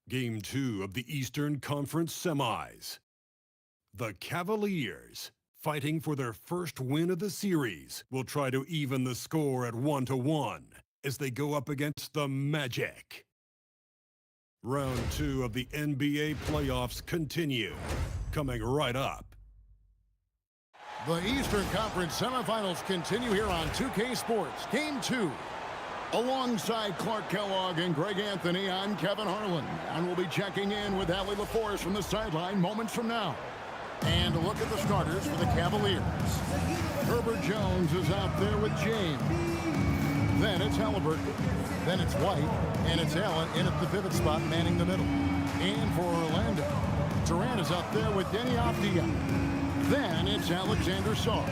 Game 2 of the Eastern Conference Semis. The Cavaliers, fighting for their first win of the series, will try to even the score at 1-1 as they go up against the Magic. Round 2 of the NBA playoffs continue, coming right up. The Eastern Conference semifinals continue here on 2K Sports. Game 2. Alongside Clark Kellogg and Greg Anthony, I'm Kevin Harlan, and we'll be checking in with Allie LaForce from the sideline moments from now. And a look at the starters for the Cavaliers. Herbert Jones is out there with James. Then it's Halliburton. Then it's White, and it's Allen in at the pivot spot, manning the middle. And for Orlando, Durant is out there with Denny Avdija. Then it's Alexander Sarr.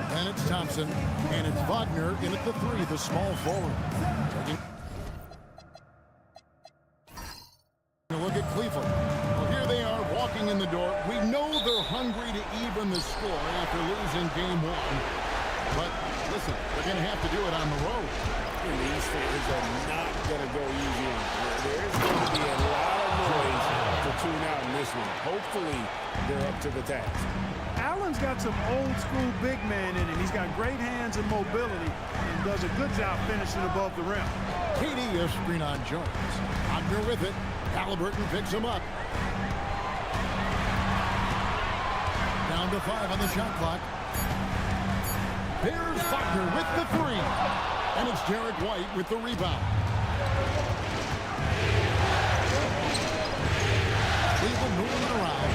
Then it's Thompson, and it's Wagner in at the 3, the small forward. Taking a look at Cleveland. Well, here they are walking in the door. We know they're hungry to even the score after losing game 1. But listen, they're going to have to do it on the road. These fans are not going to go easy on them. There's going to be a lot of noise to tune out in this one. Hopefully, they're up to the task. Allen's got some old-school big man in him. He's got great hands and mobility and does a good job finishing above the rim. KD is screen on Jones. Wagner with it. Halliburton picks him up. Down to 5 on the shot clock. There's Wagner with the 3. And it's Derek White with the rebound. Cleveland moving around.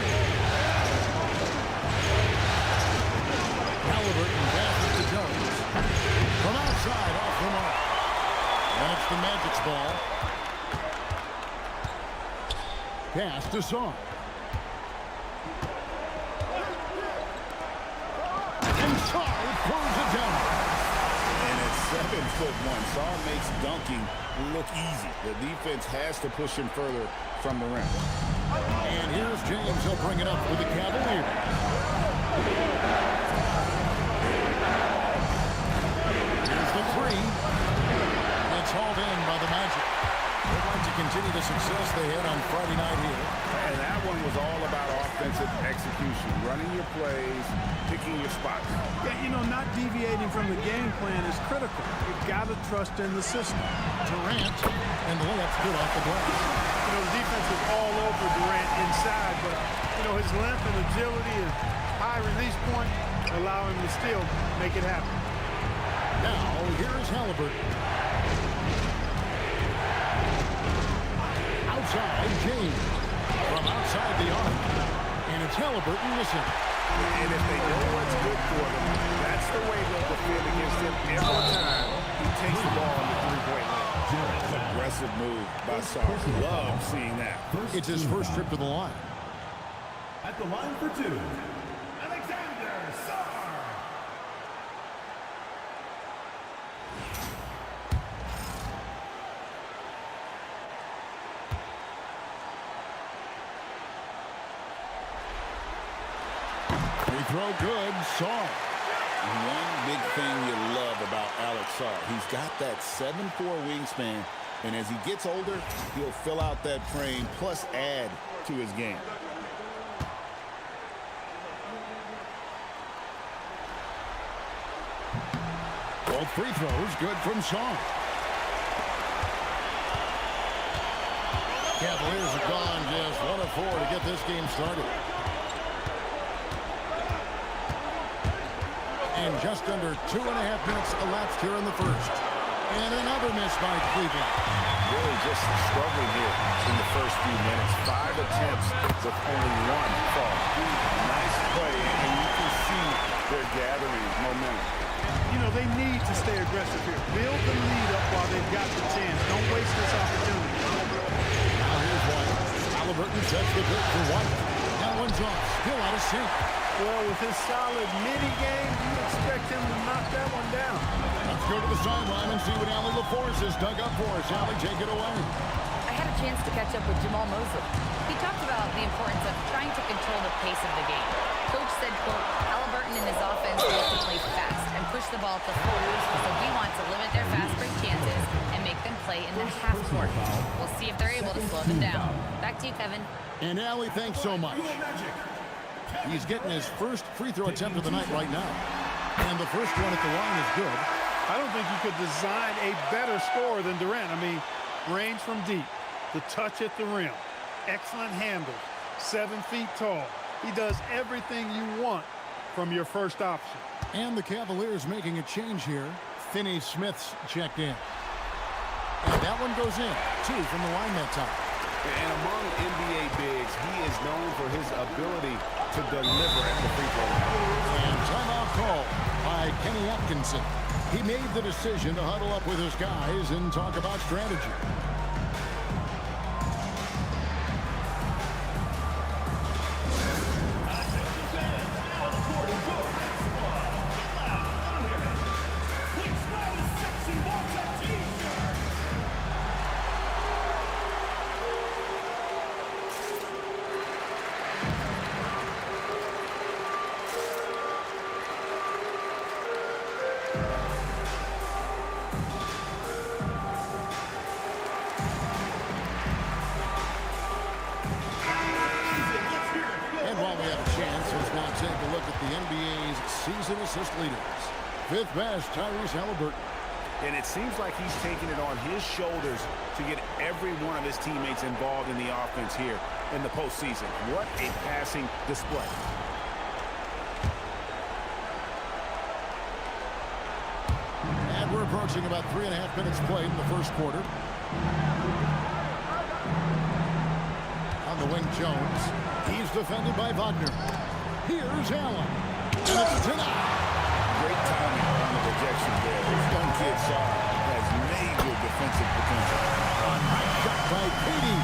Halliburton passes to Jones. From outside, off the mark. And it's the Magic's ball. Pass to Sarr. And Sarr throws it down. And at 7'1", Sarr makes dunking look easy. The defense has to push him further from the rim. And here's James. He'll bring it up with the Cavaliers. Here's the 3. It's hauled in by the Magic. They'd like to continue the success they had on Friday night here. And that one was all about offensive execution, running your plays, picking your spots. Yeah, you know, not deviating from the game plan is critical. You've got to trust in the system. Durant, and the layup's good off the glass. You know, the defense was all over Durant inside, but, you know, his length and agility and high release point allow him to still make it happen. Now, here's Halliburton. Outside, James. From outside the arc. And it's Halliburton missing. And if they know what's good for them, that's the way they'll defend against him every time he takes the ball in the three-point line. Aggressive move by Sarr. Love seeing that. It's his first trip to the line. At the line for 2, Alexander Sarr. Throw good, Sarr. One big thing you love about Alex Sarr, he's got that 7'4" wingspan, and as he gets older, he'll fill out that frame, plus add to his game. Both free throws good from Sarr. Cavaliers have gone just 1 of 4 to get this game started. And just under 2.5 minutes elapsed here in the first. And another miss by Cleveland. Really just struggling here in the first few minutes. 5 attempts with only 1 fall. Nice play, and you can see they're gathering momentum. You know, they need to stay aggressive here. Build the lead up while they've got the chance. Don't waste this opportunity. Now here's White. Halliburton sets the pick for White. That one's off. Still out of sync. Well, with his solid midi-game, you expect him to knock that one down. Let's go to the sideline and see what Allie LaForce has dug up for us. Allie, take it away. I had a chance to catch up with Jamal Mosley. He talked about the importance of trying to control the pace of the game. Coach said, quote, Halliburton and his offense like to play fast and push the ball to forwards, so we want to limit their fast break chances and make them play in the half forth. We'll see if they're able to slow them down. Back to you, Kevin. And Allie, thanks so much. He's getting his first free throw attempt of the night right now. And the first one at the line is good. I don't think you could design a better scorer than Durant. I mean, range from deep, the touch at the rim, excellent handle, 7 feet tall. He does everything you want from your first option. And the Cavaliers making a change here. Finney Smith's checked in. And that one goes in. 2 from the line that time. And among NBA bigs, he is known for his ability to deliver at the free throw line. And timeout call by Kenny Atkinson. He made the decision to huddle up with his guys and talk about strategy. Season assist leaders. 5th best, Tyrese Halliburton. And it seems like he's taking it on his shoulders to get every one of his teammates involved in the offense here in the postseason. What a passing display. And we're approaching about 3.5 minutes played in the first quarter. On the wing, Jones. He's defended by Wagner. Here's Allen. And it's tonight. Great timing on the projection there. This young kid has major defensive potential. A nice shot by Katie.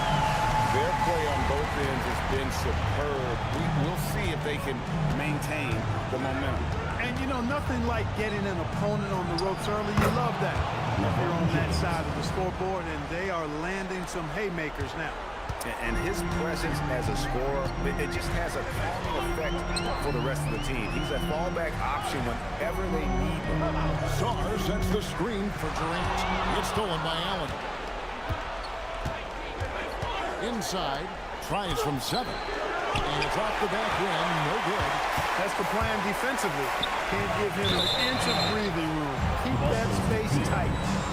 Their play on both ends has been superb. We'll see if they can maintain the momentum. And, you know, nothing like getting an opponent on the ropes early. You love that. You're on that side of the scoreboard, and they are landing some haymakers now. And his presence as a scorer, it just has a calming effect for the rest of the team. He's a fallback option whenever they need him. Sarr sets the screen for Durant. It's stolen by Allen. Inside, tries from 7. And it's off the back rim, no good. That's the plan defensively. Can't give him an inch of breathing room. Keep that space tight.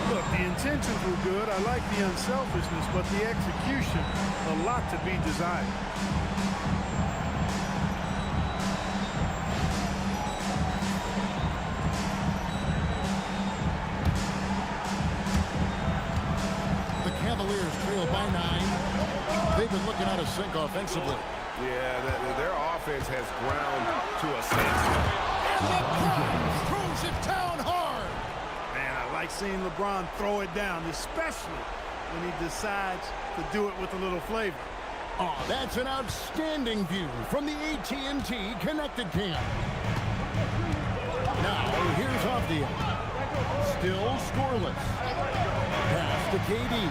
Look, the intentions were good. I like the unselfishness, but the execution, a lot to be desired. The Cavaliers trail by 9. They've been looking out of sync offensively. Yeah, their offense has ground to a standstill. And LeBron throws it down hard. Man, I like seeing LeBron throw it down, especially when he decides to do it with a little flavor. Oh, that's an outstanding view from the AT&T Connected Cam. Now, here's Avdia. Still scoreless. Pass to KD.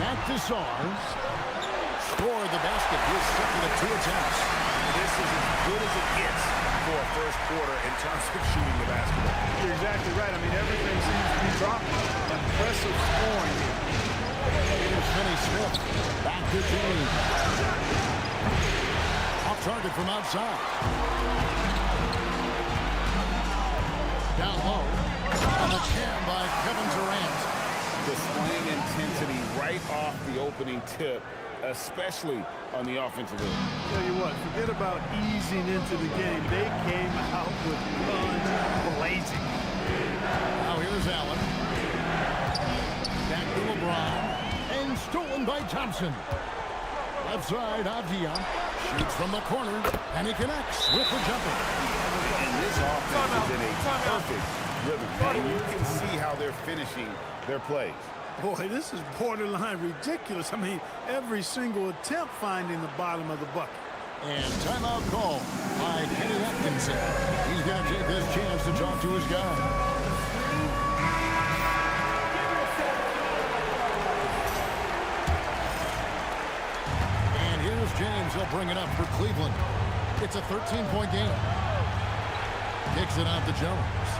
Back to Sarr. Score the basket. He's second at 2 attempts. This is as good as it gets for a first quarter in terms of shooting the basketball. You're exactly right. I mean, everything seems to be dropping. Impressive scoring here. Here's Finney Smith. Back to James. Off target from outside. Down low. On the jam by Kevin Durant. Displaying intensity right off the opening tip, especially on the offensive end. Tell you what, forget about easing into the game. They came out with guns blazing. Now here's Allen. Back to LeBron. And stolen by Thompson. Left side, Avdia. Shoots from the corner. And he connects with the jumper. And this offense is in a perfect rhythm. And you can see how they're finishing their plays. Boy, this is borderline ridiculous. I mean, every single attempt finding the bottom of the bucket. And timeout call by Kenny Atkinson. He's going to take this chance to talk to his guy. And here's James. He'll bring it up for Cleveland. It's a 13-point game. Kicks it out to Jones.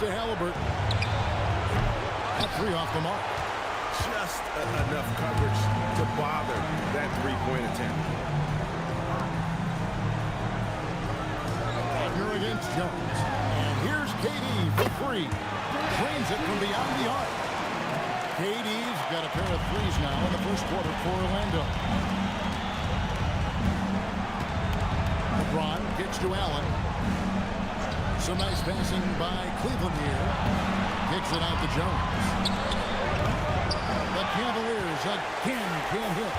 to Halliburton. That three off the mark. Just enough coverage to bother that three-point attempt. Wagner against Jones. And here's KD for three. Drains it from beyond the arc. KD's got a pair of threes now in the first quarter for Orlando. LeBron kicks to Allen. Some nice passing by Cleveland here. Kicks it out to Jones. The Cavaliers again can't hit.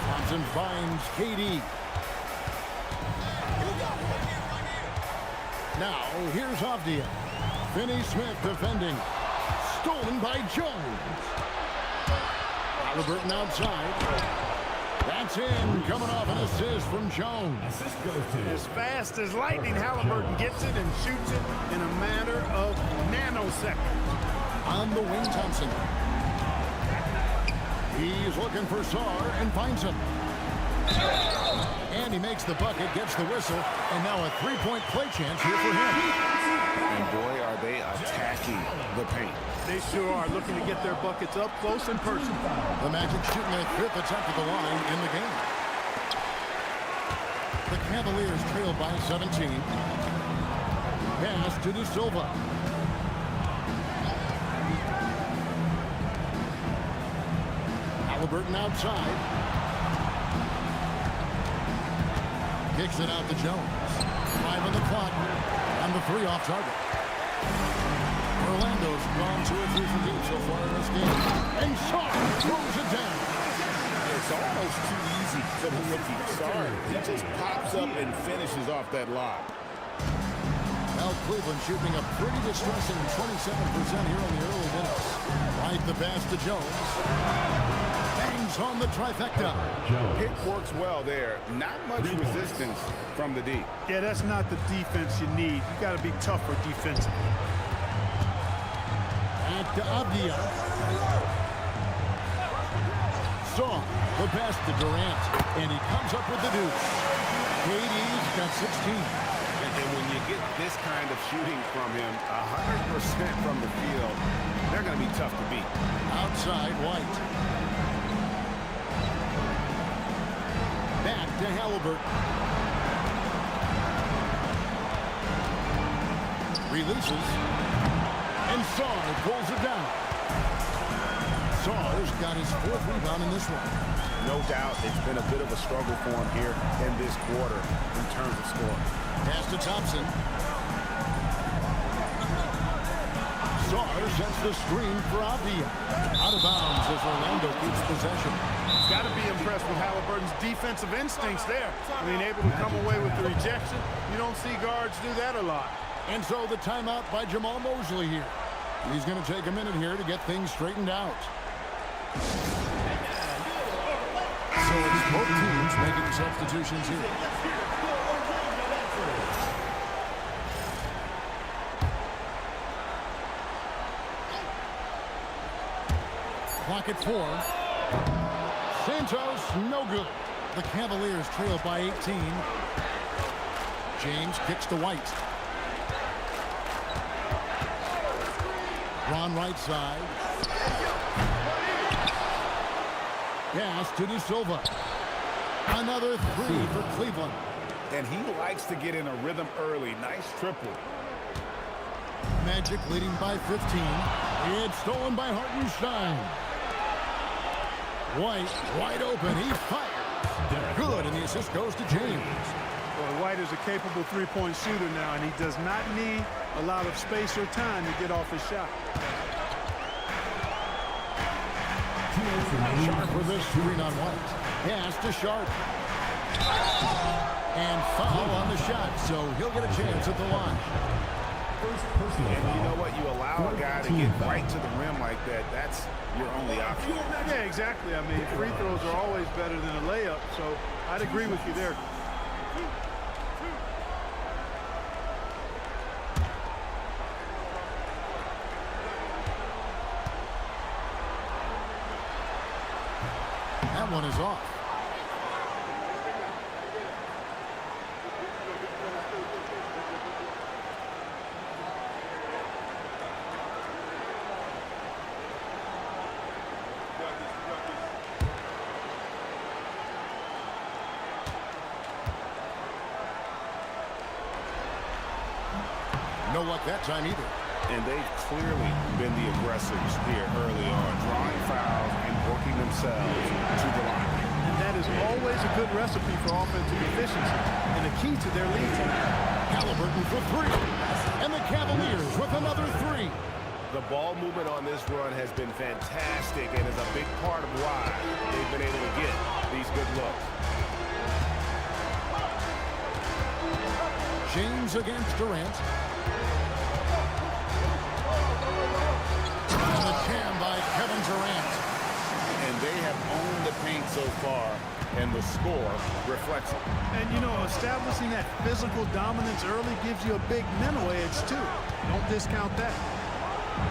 Thompson finds KD. Now, here's Avdia. Finney Smith defending. Stolen by Jones. Halliburton outside. That's in. Coming off an assist from Jones. As fast as lightning, Halliburton gets it and shoots it in a matter of nanoseconds. On the wing, Thompson. He's looking for Sarr and finds him. And he makes the bucket, gets the whistle, and now a three-point play chance here for him. And boy, are they attacking the paint. They sure are, looking to get their buckets up close and personal. The Magic shooting their fifth attempt at the line in the game. The Cavaliers trail by 17. Pass to De Silva. Halliburton outside. Kicks it out to Jones. 5 on the clock. And the three off target. Orlando's gone 2 or 3 for deep so far in this game. And Sarr throws it down. It's almost too easy for the rookie. Sorry, he just pops up and finishes off that lob. Well, Cleveland shooting a pretty distressing 27% here in the early minutes. Right the pass to Jones. Bangs on the trifecta. Pick works well there. Not much resistance from the D. Yeah, that's not the defense you need. You got to be tougher defensively. Back to Avdia. Saw the pass to Durant, and he comes up with the deuce. KD's got 16. And when you get this kind of shooting from him, 100% from the field, they're going to be tough to beat. Outside, White. Back to Halliburton. Releases. And Sarr pulls it down. Sarr's got his 4th rebound in this one. No doubt it's been a bit of a struggle for him here in this quarter in terms of scoring. Pass to Thompson. Sarr sets the screen for Avdia. Out of bounds as Orlando keeps possession. Got to be impressed with Halliburton's defensive instincts there. I mean, able to come away with the rejection. You don't see guards do that a lot. And so the timeout by Jamal Mosley here. He's going to take a minute here to get things straightened out. So it's both teams making substitutions here. Clock at 4. Santos, no good. The Cavaliers trail by 18. James kicks to White. Ron right side. Pass to De Silva. Another 3 for Cleveland. And he likes to get in a rhythm early. Nice triple. Magic leading by 15. It's stolen by Hartenstein. White wide open. He fires. Good, and the assist goes to James. Well, White is a capable three-point shooter now, and he does not need a lot of space or time to get off his shot. Sharp with this screen on White. Pass to Sharp. And foul on the shot, so he'll get a chance at the line. And you know what? You allow a guy to get right to the rim like that. That's your only option. Yeah, exactly. I mean, free throws are always better than a layup, so I'd agree with you there. That one is off. luck that time either. And they've clearly been the aggressors here early on, drawing fouls and working themselves to the line. And that is always a good recipe for offensive efficiency and the key to their lead tonight. Halliburton for three. And the Cavaliers with another three. The ball movement on this run has been fantastic and is a big part of why they've been able to get these good looks. James against Durant. And the jam by Kevin Durant. And they have owned the paint so far, and the score reflects it. And, you know, establishing that physical dominance early gives you a big mental edge, too. Don't discount that.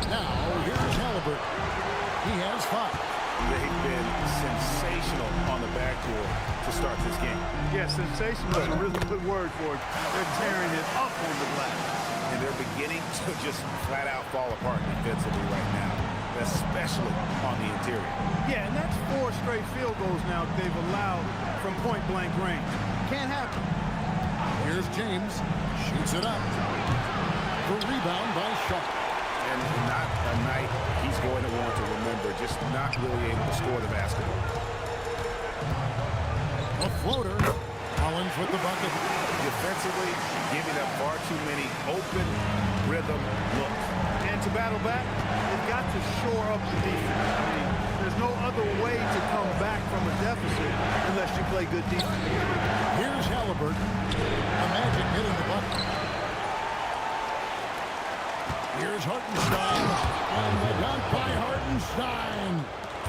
Now, here's Halliburton. He has 5. They've been sensational on the backcourt to start this game. Yeah, sensational is a really good word for it. They're tearing it up on the glass. And they're beginning to just flat out fall apart defensively right now, especially on the interior. Yeah, and that's 4 straight field goals now they've allowed from point-blank range. Can't happen. Here's James. Shoots it up. The rebound by Shaw. And not a night he's going to want to remember, just not really able to score the basketball. A floater. Collins with the bucket. Defensively, giving up far too many open rhythm looks. And to battle back, they've got to shore up the defense. I mean, there's no other way to come back from a deficit unless you play good defense. Here's Halliburton. The Magic hitting the bucket. Here's Hartenstein. And the dunk by Hartenstein.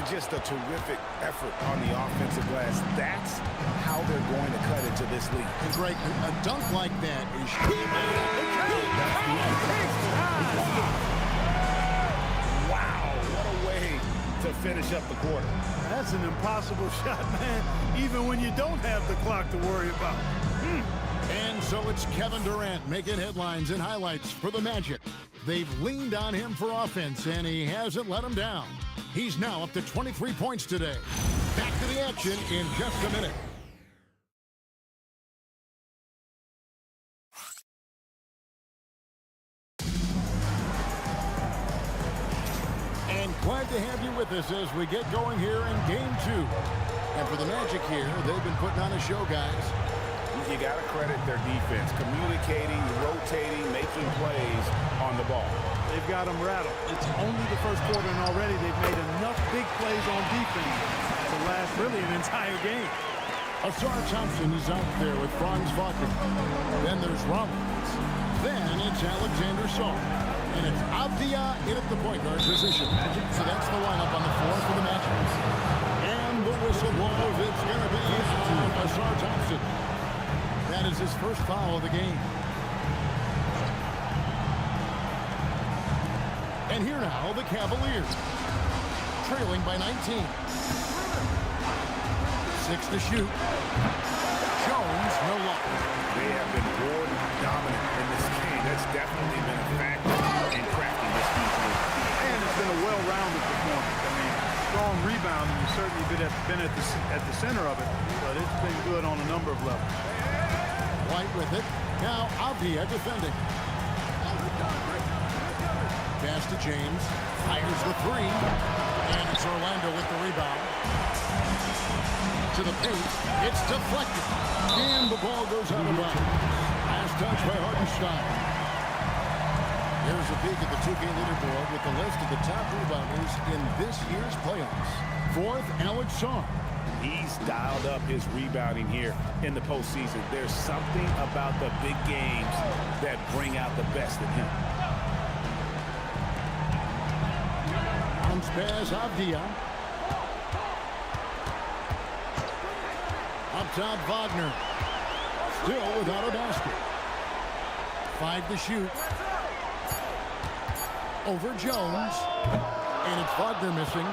Just a terrific effort on the offensive glass. That's how they're going to cut into this league. And Greg, a dunk like that is Wow, what a way to finish up the quarter. That's an impossible shot, man, even when you don't have the clock to worry about. And so it's Kevin Durant making headlines and highlights for the Magic. They've leaned on him for offense, and he hasn't let them down. He's now up to 23 points today. Back to the action in just a minute. And glad to have you with us as we get going here in Game 2. And for the Magic here, they've been putting on a show, guys. You got to credit their defense, communicating, rotating, making plays on the ball. They've got them rattled. It's only the first quarter, and already they've made enough big plays on defense to last really an entire game. Asar Thompson is out there with Franz Wagner. Then there's Rollins. Then it's Alexander Saar. And it's Avdia in at the point guard position. So that's the lineup on the floor for the Magic. And the whistle blows. It's going to be Asar Thompson. That is his first foul of the game. And here now, the Cavaliers. Trailing by 19. 6 to shoot. Jones, no luck. They have been board dominant in this game. That's definitely been a factor in crafting this team. And it's been a well-rounded performance. I mean, strong rebounding has certainly been at the center of it, but it's been good on a number of levels. White with it. Now Avdia defending. Pass to James. Fires the three. And it's Orlando with the rebound. To the paint. It's deflected. And the ball goes out of bounds. Last touch by Hartenstein. Here's a peek at the 2K leaderboard with the list of the top rebounders in this year's playoffs. 4th, Alex Saar. He's dialed up his rebounding here in the postseason. There's something about the big games that bring out the best in him. Bounce pass, Avdia. Up top, Wagner. Still without a basket. 5 to shoot. Over Jones. And it's Wagner missing.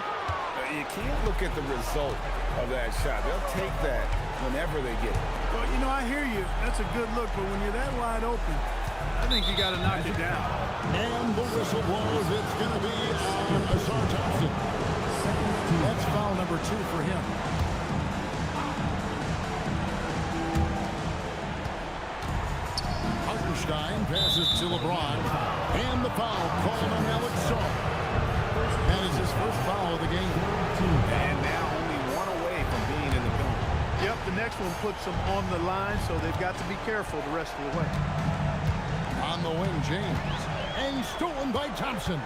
You can't look at the result of that shot. They'll take that whenever they get it. Well, you know, I hear you. That's a good look, but when you're that wide open, I think you got to knock it down. And the whistle blows. It's going to be Asar Thompson. That's foul number 2 for him. Hartenstein passes to LeBron. And the foul called on Alex Saul. That is his first foul of the game. And now only one away from being in the penalty. Yep, the next one puts them on the line, so they've got to be careful the rest of the way. On the wing, James. And stolen by Thompson.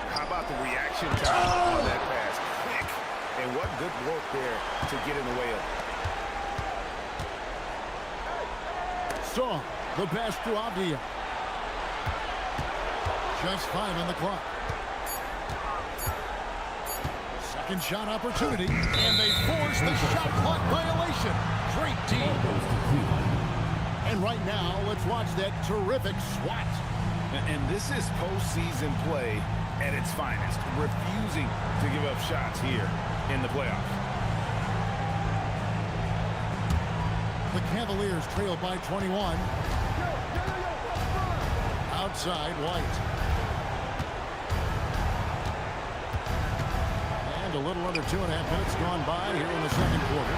How about the reaction time on that pass? Quick. And what good work there to get in the way of it. Saw the pass to Avdia. Just 5 on the clock. Second shot opportunity, and they force the shot clock violation. Great team. And right now, let's watch that terrific swat. And this is postseason play at its finest. Refusing to give up shots here in the playoffs. The Cavaliers trail by 21. Outside, White. And a little under 2.5 minutes gone by here in the second quarter.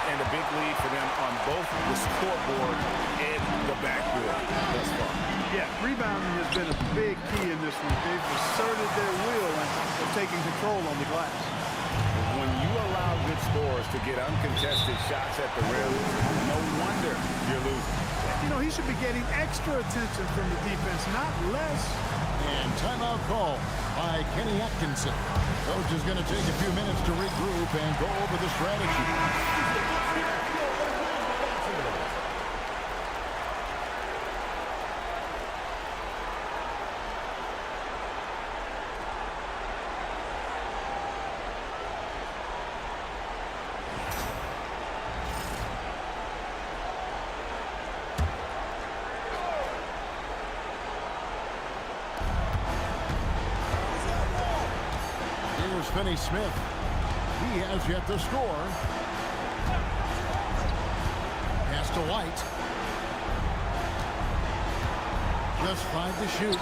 And a big lead for them on both the scoreboard and the backboard thus far. Yeah, rebounding has been a big key in this one. They've asserted their will and are taking control on the glass. When you allow good scorers to get uncontested shots at the rim, no wonder you're losing. You know, he should be getting extra attention from the defense, not less. And timeout call by Kenny Atkinson. Coach is going to take a few minutes to regroup and go over the strategy. Finney Smith. He has yet to score. Pass to White. Just 5 to shoot.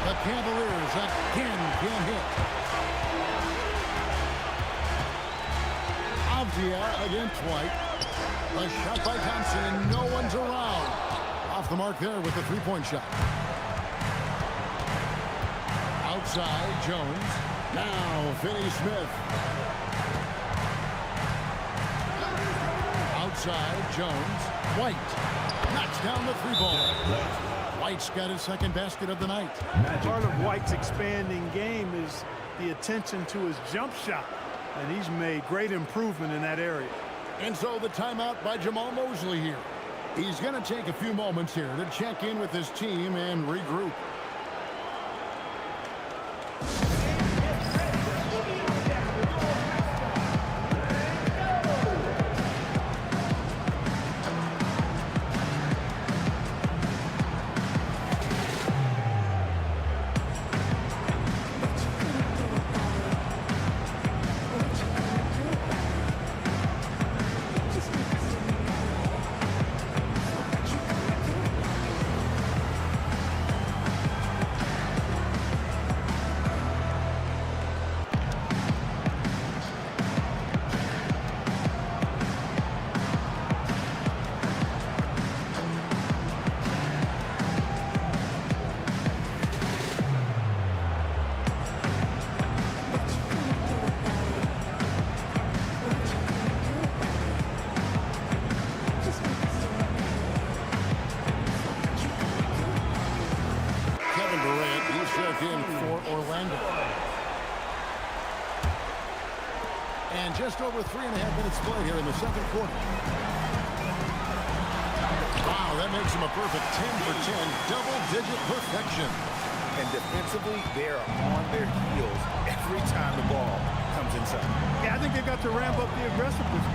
The Cavaliers again can't hit. Avdia against White. A shot by Thompson. No one's around. Off the mark there with the three-point shot. Outside, Jones. Now, Finney Smith. Outside, Jones. White knocks down the three ball. White's got his second basket of the night. Part of White's expanding game is the attention to his jump shot, and he's made great improvement in that area. And so the timeout by Jamal Mosley here. He's going to take a few moments here to check in with his team and regroup. In for Orlando. And just over 3.5 minutes played here in the second quarter. Wow, that makes him a perfect 10 for 10, double-digit perfection. And defensively, they're on their heels every time the ball comes inside. Yeah, I think they've got to ramp up the aggressiveness.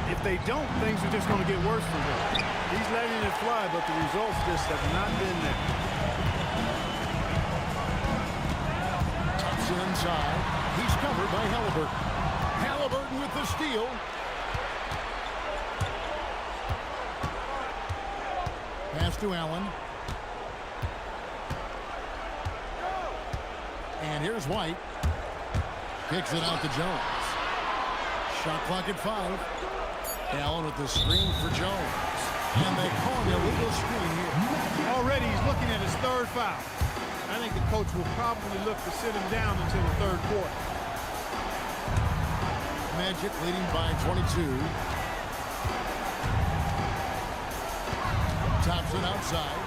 If they don't, things are just going to get worse for them. He's letting it fly, but the results just have not been there. Inside. He's covered by Halliburton. Halliburton with the steal. Pass to Allen. And here's White. Kicks it out to Jones. Shot clock at 5. Allen with the screen for Jones. And they call an illegal screen here. Already he's looking at his third foul. I think the coach will probably look to sit him down until the third quarter. Magic leading by 22. Thompson outside.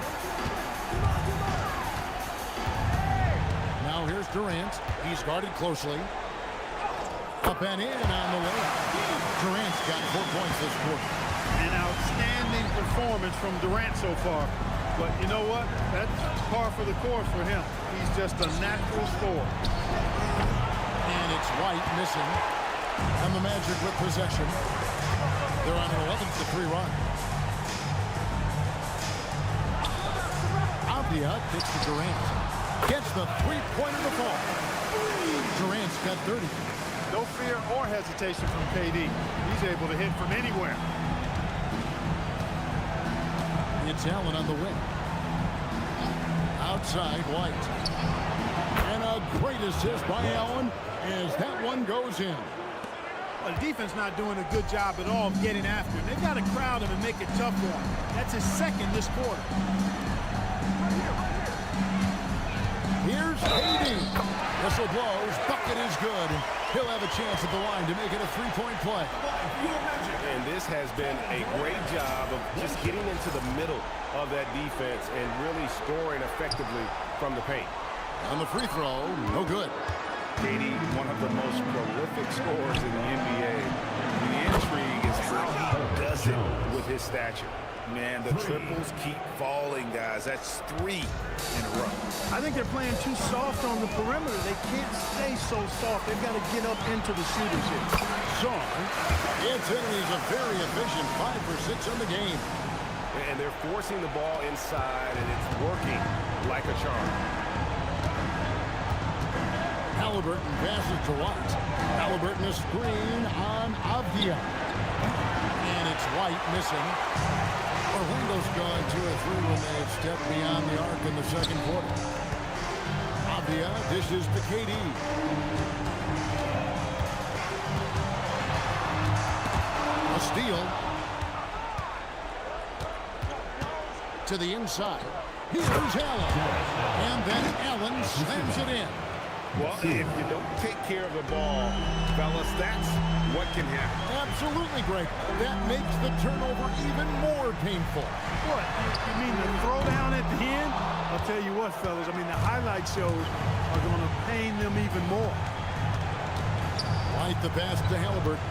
Now here's Durant. He's guarded closely. Up and in on the way. Durant's got 4 points this quarter. An outstanding performance from Durant so far. But you know what? That's par for the course for him. He's just a natural scorer. And it's White missing. And the Magic with possession. They're on an 11-3 run. Avdia kicks to Durant. Gets the three-pointer to fall. Durant's got 30. No fear or hesitation from KD. He's able to hit from anywhere. It's Allen on the wing. Outside, White. And a great assist by Allen as that one goes in. Well, the defense not doing a good job at all of getting after him. They've got to crowd him and make it tough for him. That's his second this quarter. Here's KD. Whistle blows. Bucket is good. He'll have a chance at the line to make it a three-point play. And this has been a great job of just getting into the middle of that defense and really scoring effectively from the paint. On the free throw, no good. KD, one of the most prolific scorers in the NBA. The intrigue is how he does it with his stature. Man, the triples keep falling, guys. That's 3 in a row. I think they're playing too soft on the perimeter. They can't stay so soft. They've got to get up into the shooters here. Song gets in, and he's a very efficient 5 for 6 on the game. And they're forcing the ball inside, and it's working like a charm. Halliburton passes to White. Halliburton a screen on Avdia. And it's White missing. Orlando's gone 2 or 3 when they've stepped beyond the arc in the second quarter. Avdia dishes to KD. A steal. To the inside. Here's Allen. And then Allen slams it in. Well, if you don't take care of the ball, fellas, that's what can happen. Absolutely, Greg. That makes the turnover even more painful. What? You mean the throwdown at the end? I'll tell you what, fellas. I mean, the highlight shows are going to pain them even more. White the pass to Halliburton.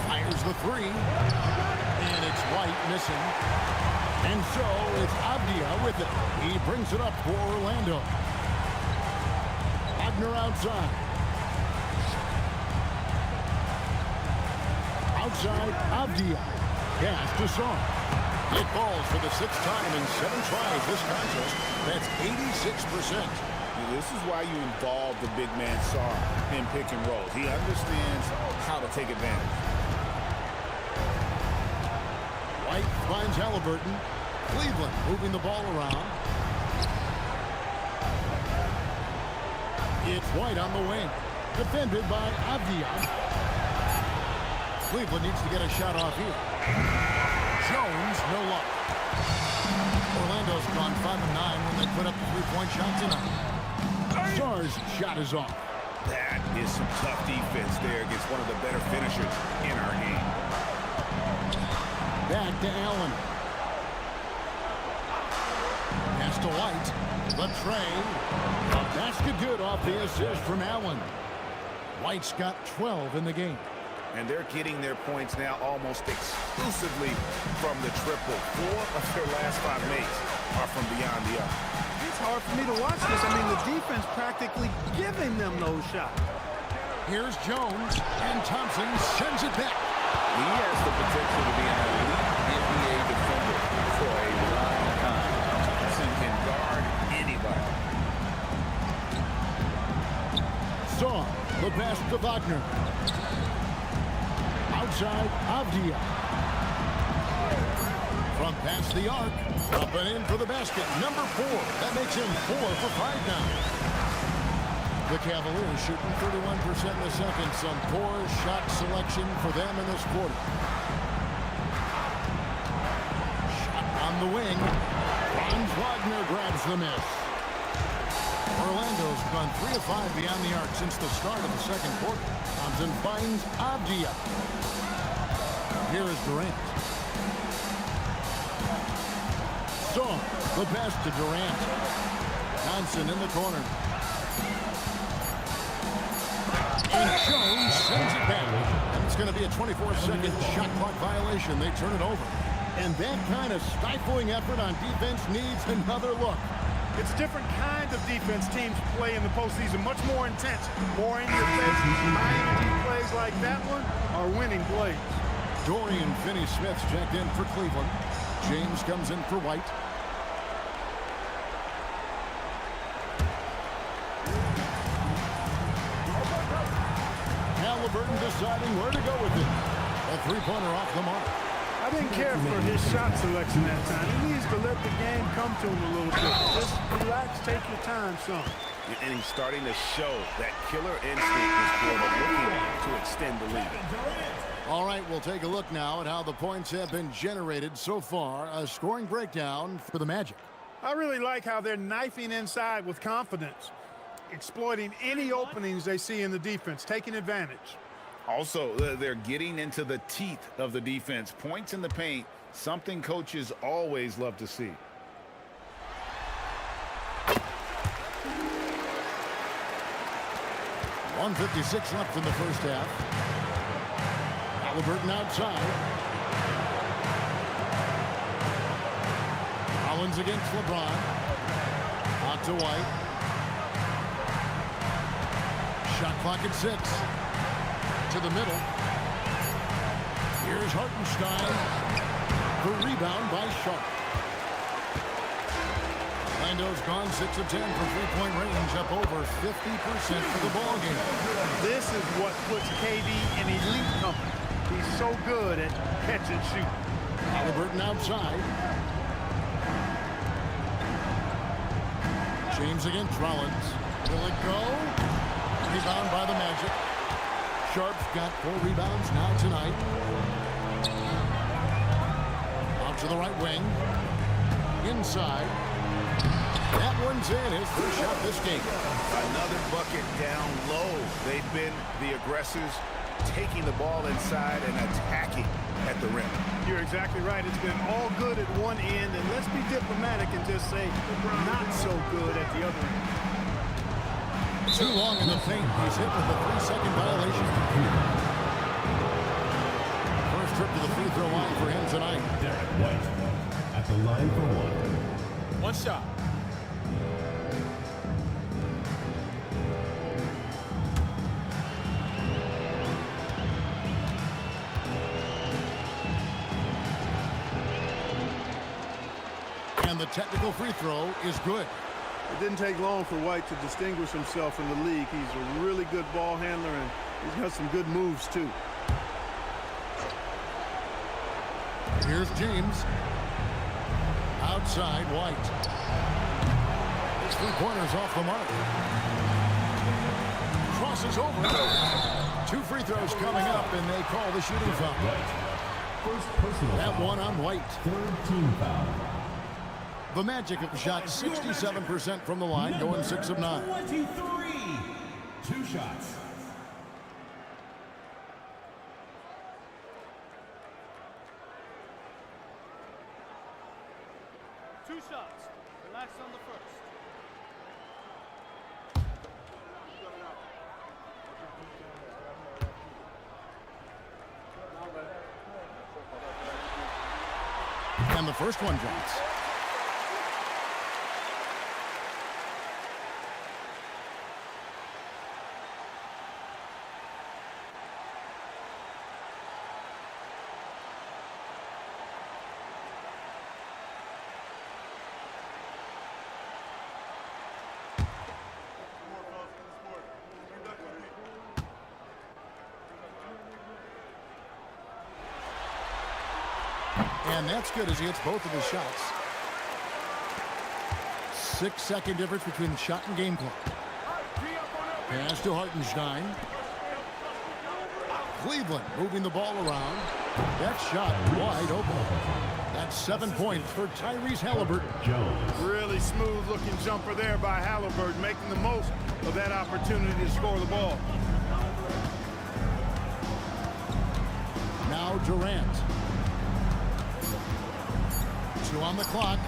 Fires the 3. And it's White missing. And so it's Avdia with it. He brings it up for Orlando. Wagner outside. Outside, Avdia. Pass to Song. It falls for the 6th time in 7 tries this contest. That's 86%. This is why you involve the big man Song in pick and rolls. He understands how to take advantage. White finds Halliburton. Cleveland moving the ball around. It's White on the wing. Defended by Avdia. Cleveland needs to get a shot off here. Jones, no luck. Orlando's gone 5-9 when they put up the three-point shot tonight. Sar's shot is off. That is some tough defense there against one of the better finishers in our game. Back to Allen. Pass to White. The train. A basket good off the assist from Allen. White's got 12 in the game. And they're getting their points now almost exclusively from the triple. 4 of their last 5 makes are from beyond the arc. It's hard for me to watch this. I mean, the defense practically giving them those shots. Here's Jones, and Thompson sends it back. He has the potential to be an elite NBA defender for a long time. Thompson can guard anybody. Song, the pass to Wagner. Outside, Avdia. From past the arc, up and in for the basket. Number 4. That makes him 4 for 5 now. The Cavaliers shooting 31% in the second. Some poor shot selection for them in this quarter. From the wing, Franz Wagner grabs the miss. Orlando's gone 3 of 5 beyond the arc since the start of the second quarter. Thompson finds Avdia. Here is Durant. Song, the pass to Durant. Johnson in the corner. And Jones sends it back. And it's going to be a 24-second shot clock violation. They turn it over. And that kind of stifling effort on defense needs another look. It's different kinds of defense teams play in the postseason, much more intense, more in your face. High-energy plays like that one are winning plays. Dorian Finney-Smith's checked in for Cleveland. James comes in for White. Halliburton deciding where to go with it. A three-pointer off the mark. I didn't care for his shot selection that time. He needs to let the game come to him a little bit. Just relax, take your time, son. And he's starting to show that killer instinct is for the looking to extend the lead. All right, we'll take a look now at how the points have been generated so far. A scoring breakdown for the Magic. I really like how they're knifing inside with confidence, exploiting any openings they see in the defense, taking advantage. Also, they're getting into the teeth of the defense. Points in the paint, something coaches always love to see. .156 left in the first half. Halliburton outside. Collins against LeBron. Out to White. Shot clock at 6. To the middle. Here's Hartenstein. The rebound by Sharp. Orlando's gone 6 of 10 from three-point range, up over 50% for the ball game. This is what puts KD in elite company. He's so good at catch and shoot. Halliburton outside. James against Rollins. Will it go? Rebound by the Magic. Sharp's got 4 rebounds now tonight. Out to the right wing. Inside. That one's in. His first shot this game. Another bucket down low. They've been the aggressors, taking the ball inside and attacking at the rim. You're exactly right. It's been all good at one end, and let's be diplomatic and just say not so good at the other end. Too long in the paint. He's hit with a 3-second violation. First trip to the free throw line for him tonight. Derek White at the line for one. One shot. And the technical free throw is good. It didn't take long for White to distinguish himself in the league. He's a really good ball handler, and he's got some good moves, too. Here's James. Outside, White. His three-pointer's off the mark. Crosses over. 2 free throws coming up, and they call the shooting foul. First personal That foul. one on White. Third team foul. The Magic have shot 67% from the line, going 6 of 9. 23. 2 shots. Two shots. Relax on the first. And the first one drops. And that's good as he hits both of his shots. 6-second difference between shot and game clock. Pass to Hartenstein. Cleveland moving the ball around. That shot wide open. That's 7 points for Tyrese Halliburton. Really smooth-looking jumper there by Halliburton, making the most of that opportunity to score the ball. Now Durant. 2 on the clock.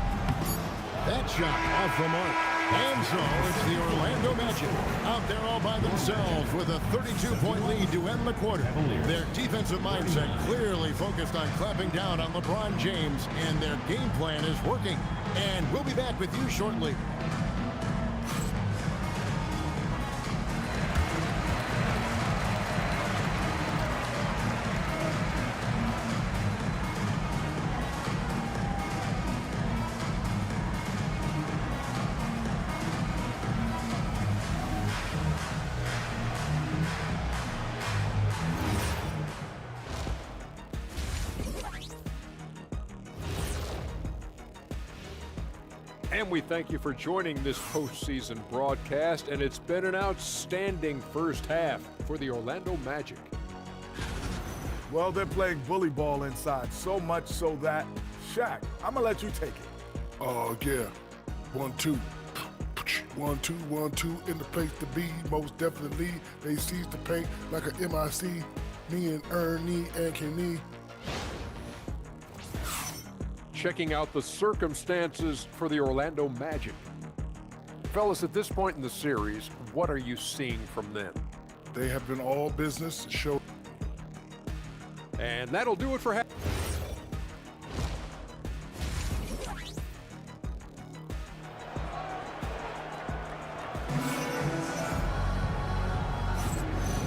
That shot off the mark. And so it's the Orlando Magic out there all by themselves with a 32-point lead to end the quarter. Their defensive mindset clearly focused on clamping down on LeBron James, and their game plan is working. And we'll be back with you shortly. And we thank you for joining this postseason broadcast, and it's been an outstanding first half for the Orlando Magic. Well, they're playing bully ball inside, so much so that, Shaq, I'm gonna let you take it. Oh, yeah. 1-2. 1-2, 1-2 in the place to be. Most definitely, they seize the paint like a MIC. Me and Ernie and Kenny. Checking out the circumstances for the Orlando Magic. Fellas, at this point in the series, what are you seeing from them? They have been all business. Show. And that'll do it for half.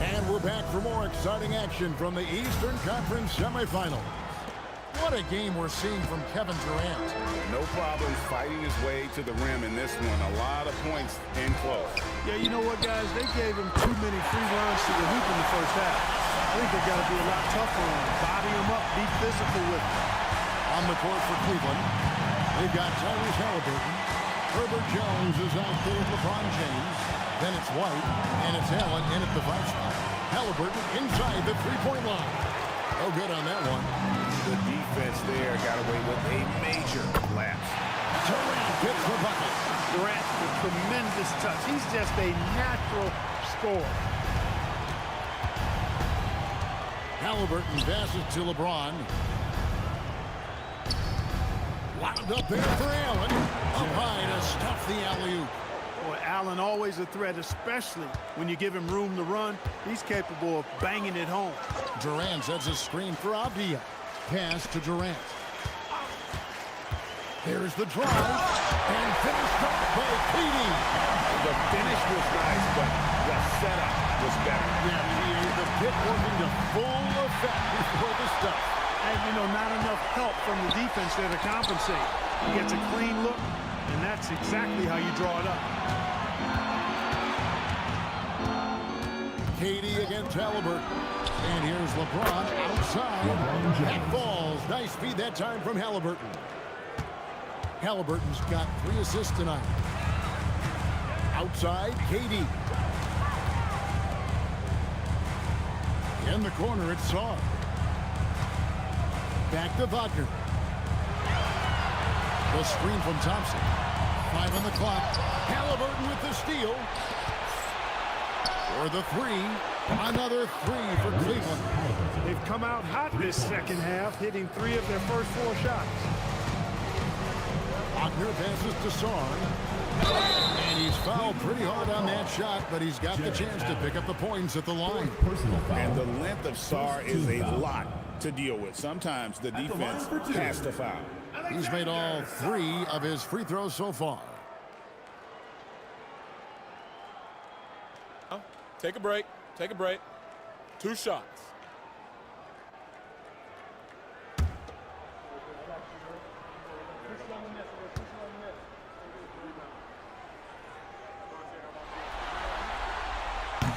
And we're back for more exciting action from the Eastern Conference semifinals. What a game we're seeing from Kevin Durant. No problems fighting his way to the rim in this one. A lot of points in close. Yeah, you know what, guys? They gave him too many free runs to the hoop in the first half. I think they got to be a lot tougher on him. Body him up, be physical with him. On the court for Cleveland, they've got Tyrese Halliburton. Herbert Jones is out there with LeBron James. Then it's White, and it's Allen in at the 5 spot. Halliburton inside the three-point line. Oh, good on that one. The defense there got away with a major lapse. Durant gets the bucket. Durant with tremendous touch. He's just a natural scorer. Halliburton passes to LeBron. Wound up there for Allen. Up high to stuff the alley-oop. Boy, Allen always a threat, especially when you give him room to run. He's capable of banging it home. Durant sets a screen for Avdia. Pass to Durant. Here's the drive. And finished up by KD. The finish was nice, but the setup was better. Yeah, the pick working to full effect before the stuff. And, you know, not enough help from the defense there to compensate. He gets a clean look, and that's exactly how you draw it up. KD against Halliburton. And here's LeBron outside. That falls. Nice feed that time from Halliburton. Halliburton's got 3 assists tonight. Outside, KD. In the corner, it's Saar. Back to Wagner. The screen from Thompson. 5 on the clock. Halliburton with the steal. For the 3. Another 3 for Cleveland. They've come out hot this second half, hitting 3 of their first 4 shots. Wagner passes to Saar. And he's fouled pretty hard on that shot, but he's got the chance to pick up the points at the line. And the length of Saar is a lot to deal with. Sometimes the defense has to foul. He's made all 3 of his free throws so far. Take a break. Take a break. 2 shots.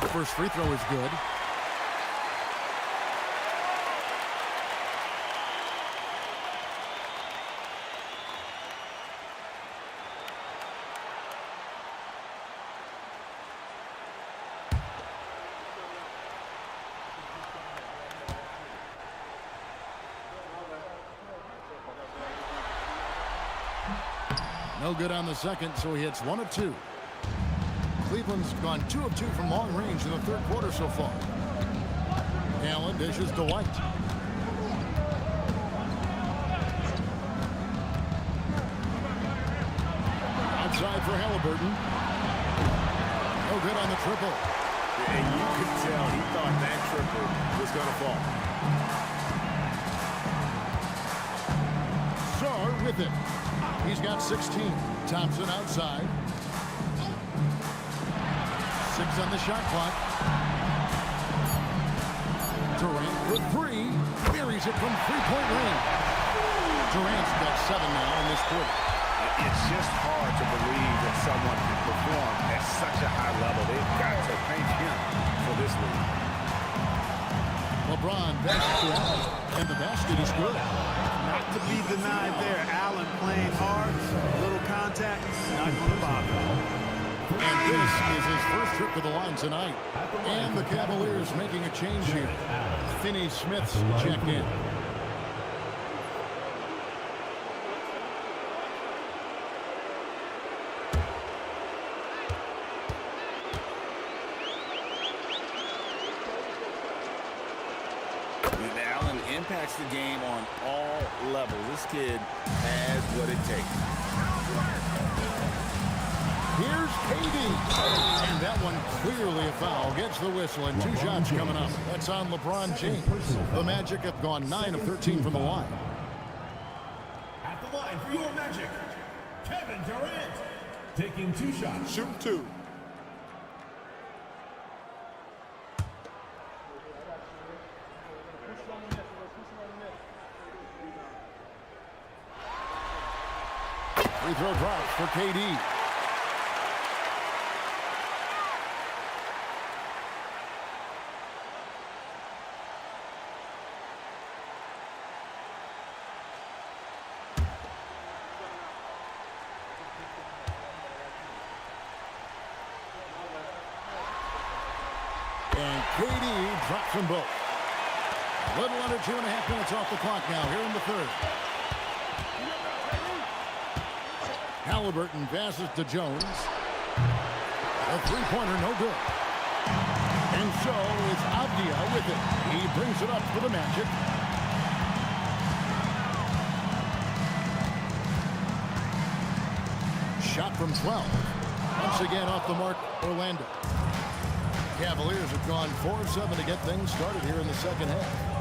The first free throw is good. No good on the second, so he hits 1 of 2. Cleveland's gone 2 of 2 from long range in the third quarter so far. Allen dishes to White. Outside for Halliburton. No good on the triple. And you could tell he thought that triple was going to fall. Sarr with it. He's got 16. Thompson outside. 6 on the shot clock. Durant for 3. Buries it from three-point range. Durant's got 7 now in this quarter. It's just hard to believe that someone can perform at such a high level. They've got to thank him for this lead. LeBron passes to Allen, and the basket is good. Not to be denied there. Allen playing hard, little contact, not going to bother. And this is his first trip to the line tonight. And the Cavaliers making a change here. Finney Smith's checked in. Allen impacts the game on all levels. This kid has what it takes. Here's KD. And that one clearly a foul. Gets the whistle, and 2 shots coming up. That's on LeBron James. The Magic have gone 9 of 13 from the line. At the line for your Magic, Kevin Durant. Taking 2 shots. Shoot 2. Free throw drops for KD. And KD drops them both. A little under 2.5 minutes off the clock now here in the third. Halliburton passes to Jones. A three-pointer, no good. And so is Avdia with it. He brings it up for the Magic. Shot from 12. Once again off the mark, Orlando. Cavaliers have gone 4 of 7 to get things started here in the second half.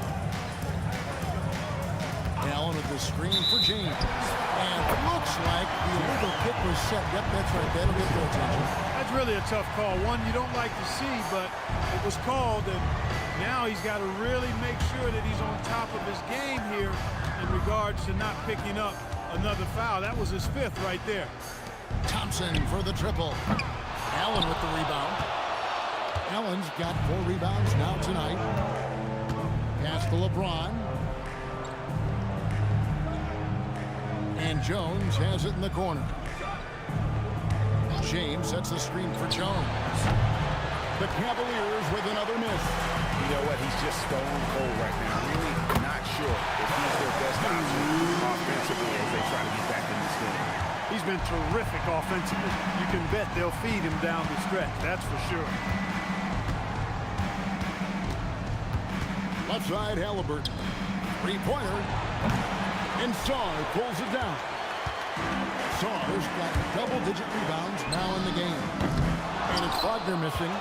Allen with the screen for James. And it looks like the illegal kick was set. Yep, that's right. That'll get their attention. That's really a tough call. One you don't like to see, but it was called, and now he's got to really make sure that he's on top of his game here in regards to not picking up another foul. That was his 5th right there. Thompson for the triple. Allen with the rebound. Allen's got 4 rebounds now tonight. Pass to LeBron. And Jones has it in the corner. James sets the screen for Jones. The Cavaliers with another miss. You know what? He's just stone cold right now. Really not sure if he's their best option offensively as they try to get back in this game. He's been terrific offensively. You can bet they'll feed him down the stretch. That's for sure. Left side, Halliburton. Three-pointer. And Sarr pulls it down. Sarr's got double-digit rebounds now in the game. And it's Wagner missing.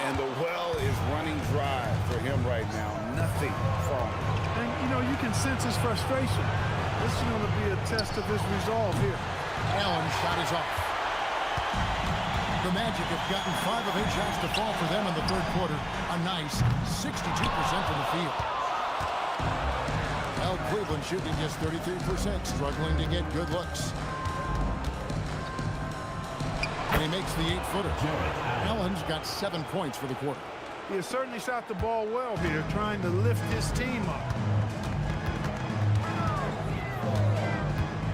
And the well is running dry for him right now. Nothing falling. And, you know, you can sense his frustration. This is going to be a test of his resolve here. Allen's shot is off. The Magic have gotten 5 of 8 shots to fall for them in the third quarter. A nice 62% from the field. Well, Cleveland shooting just 33%, struggling to get good looks. And he makes the 8-footer. Allen's got 7 points for the quarter. He has certainly shot the ball well here, trying to lift his team up.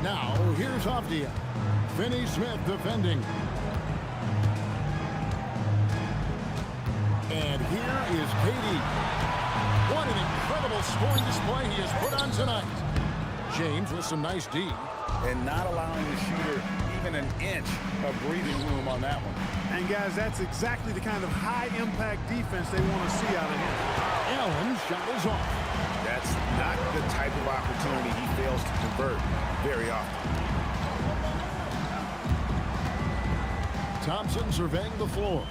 Now, here's Avdia. Finney Smith defending. And here is KD. What an incredible scoring display he has put on tonight. James with some nice D. And not allowing the shooter even an inch of breathing room on that one. And, guys, that's exactly the kind of high-impact defense they want to see out of him. Allen's shot is off. That's not the type of opportunity he fails to convert very often. Thompson surveying the floor.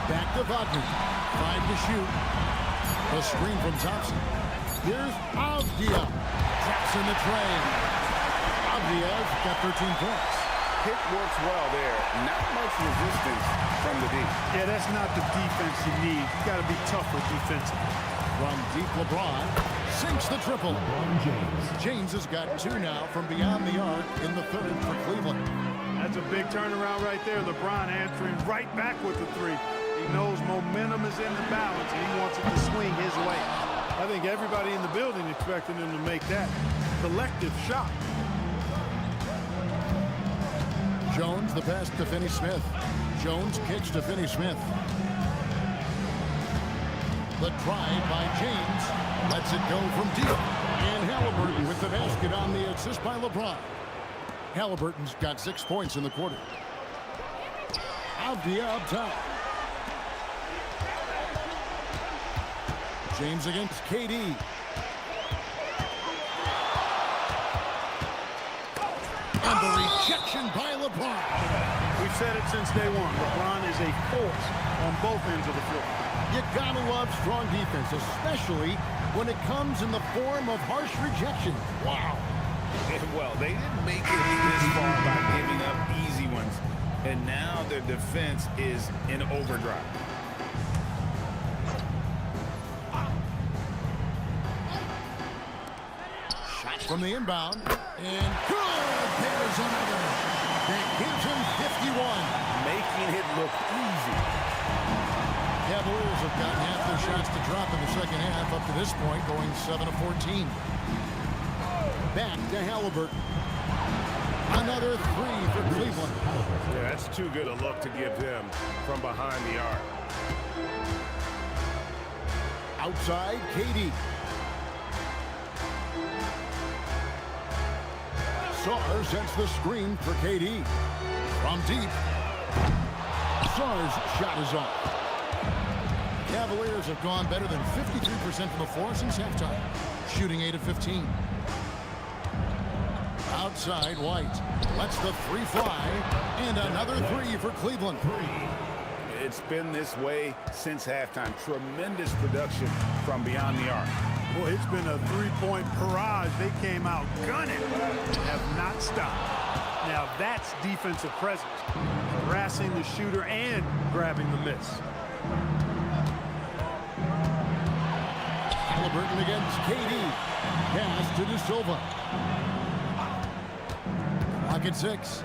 Back to Wagner. 5 to shoot. A screen from Thompson. Here's Avdia. Traps in the train. Avdia's got 13 points. Pick works well there. Not much resistance from the D. Yeah, that's not the defense you need. You got to be tougher defensively. From deep, LeBron sinks the triple. James has got 2 now from beyond the arc in the third for Cleveland. That's a big turnaround right there. LeBron answering right back with the 3. He knows momentum is in the balance, and he wants it to swing his way. I think everybody in the building expecting him to make that collective shot. Jones, the pass to Finney-Smith. Jones kicks to Finney-Smith. The try by James lets it go from deep. And Halliburton with the basket on the assist by LeBron. Halliburton's got 6 points in the quarter. Avdia up top. James against KD. And the rejection by LeBron. We've said it since day one. LeBron is a force on both ends of the floor. You gotta love strong defense, especially when it comes in the form of harsh rejection. Wow. Well, they didn't make it this far by giving up easy ones. And now their defense is in overdrive. From the inbound, and good! There's another. That gives him 51. Making it look easy. Cavaliers have gotten half their shots to drop in the second half up to this point, going 7 of 14. Back to Halliburton. Another 3 for Cleveland. Yeah, that's too good a look to give him from behind the arc. Outside, KD. Sarr sets the screen for KD. From deep. Sarr's shot is off. Cavaliers have gone better than 53% from the floor since halftime, shooting 8 of 15. Outside, White lets the 3 fly, and another 3 for Cleveland. It's been this way since halftime. Tremendous production from beyond the arc. Boy, it's been a 3-point barrage. They came out gunning, have not stopped. Now that's defensive presence, harassing the shooter and grabbing the miss. Halliburton against KD. Pass to De Silva. Clock at 6.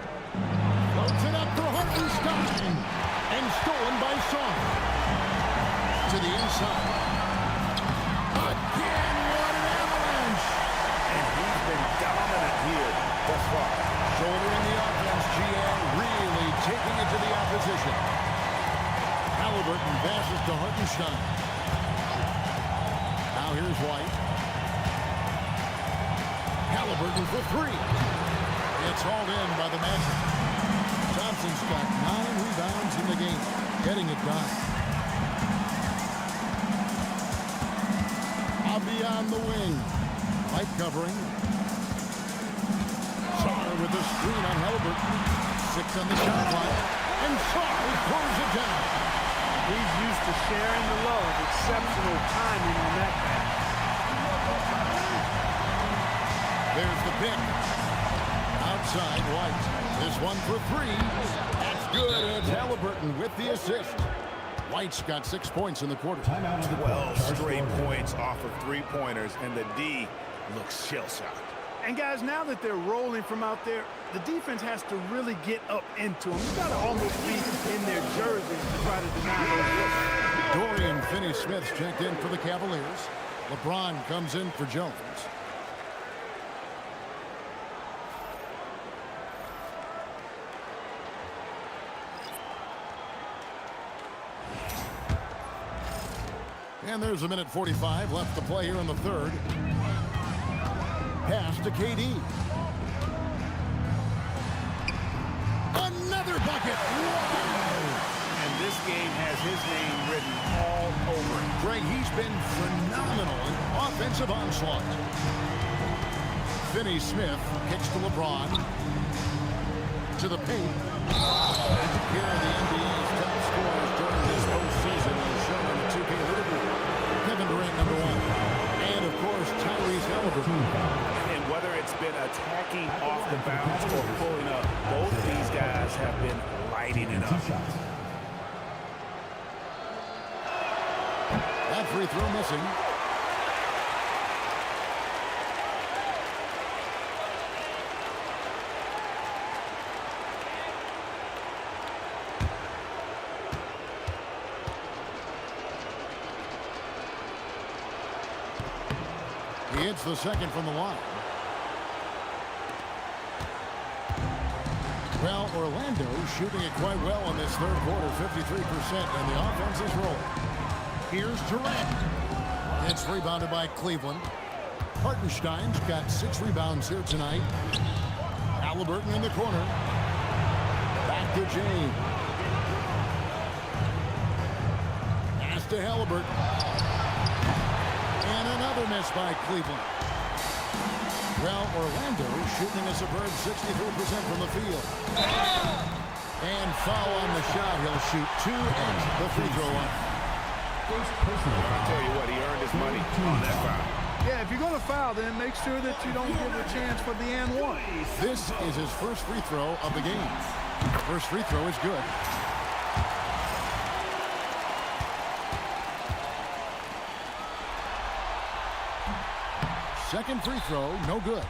Floats it up for Hartenstein. And stolen by Sarr. To the inside. Again, what an avalanche! And he's been dominant here thus far. Shouldering the offense, GA really taking it to the opposition. Halliburton passes to Hartenstein. Now here's White. Halliburton for 3. It's hauled in by the Magic. Thompson's got 9 rebounds in the game, getting it done. Beyond the wing. Light covering. Sarr with the screen on Halliburton. 6 on the shot clock. And Sarr throws it down. He's used to sharing the love. Exceptional timing on that pass. There's the pick. Outside, White. This one for 3. That's good. It's Halliburton with the assist. White's got 6 points in the quarter. 12 straight points off of 3-pointers, and the D looks shell-shocked. And, guys, now that they're rolling from out there, the defense has to really get up into them. You got to almost be in their jerseys to try to deny those looks. Dorian Finney-Smith's checked in for the Cavaliers. LeBron comes in for Jones. And there's a minute 45 left to play here in the third. Pass to KD. Another bucket. Wow. And this game has his name written all over it. Greg, he's been phenomenal in offensive onslaught. Finney Smith kicks to LeBron. To the paint. Here are the NBA's top scorers during this postseason as shown on the 2K leaderboard. Kevin Durant, number 1. And, of course, Tyrese Halliburton. And whether it's been attacking off the bounce or pulling up, both these guys have been lighting it up. That free throw missing. He hits the second from the line. Well, Orlando shooting it quite well in this third quarter, 53%, and the offense is rolling. Here's Durant. It's rebounded by Cleveland. Hartenstein's got 6 rebounds here tonight. Halliburton in the corner. Back to James. Pass to Halliburton. And another miss by Cleveland. Well, Orlando shooting a superb 63% from the field. And foul on the shot. He'll shoot 2 at the free throw line. I'll tell you what, he earned his money on that foul. Yeah, if you're going to foul, then make sure that you don't give a chance for the and one. This is his first free throw of the game. First free throw is good. Second free throw, no good.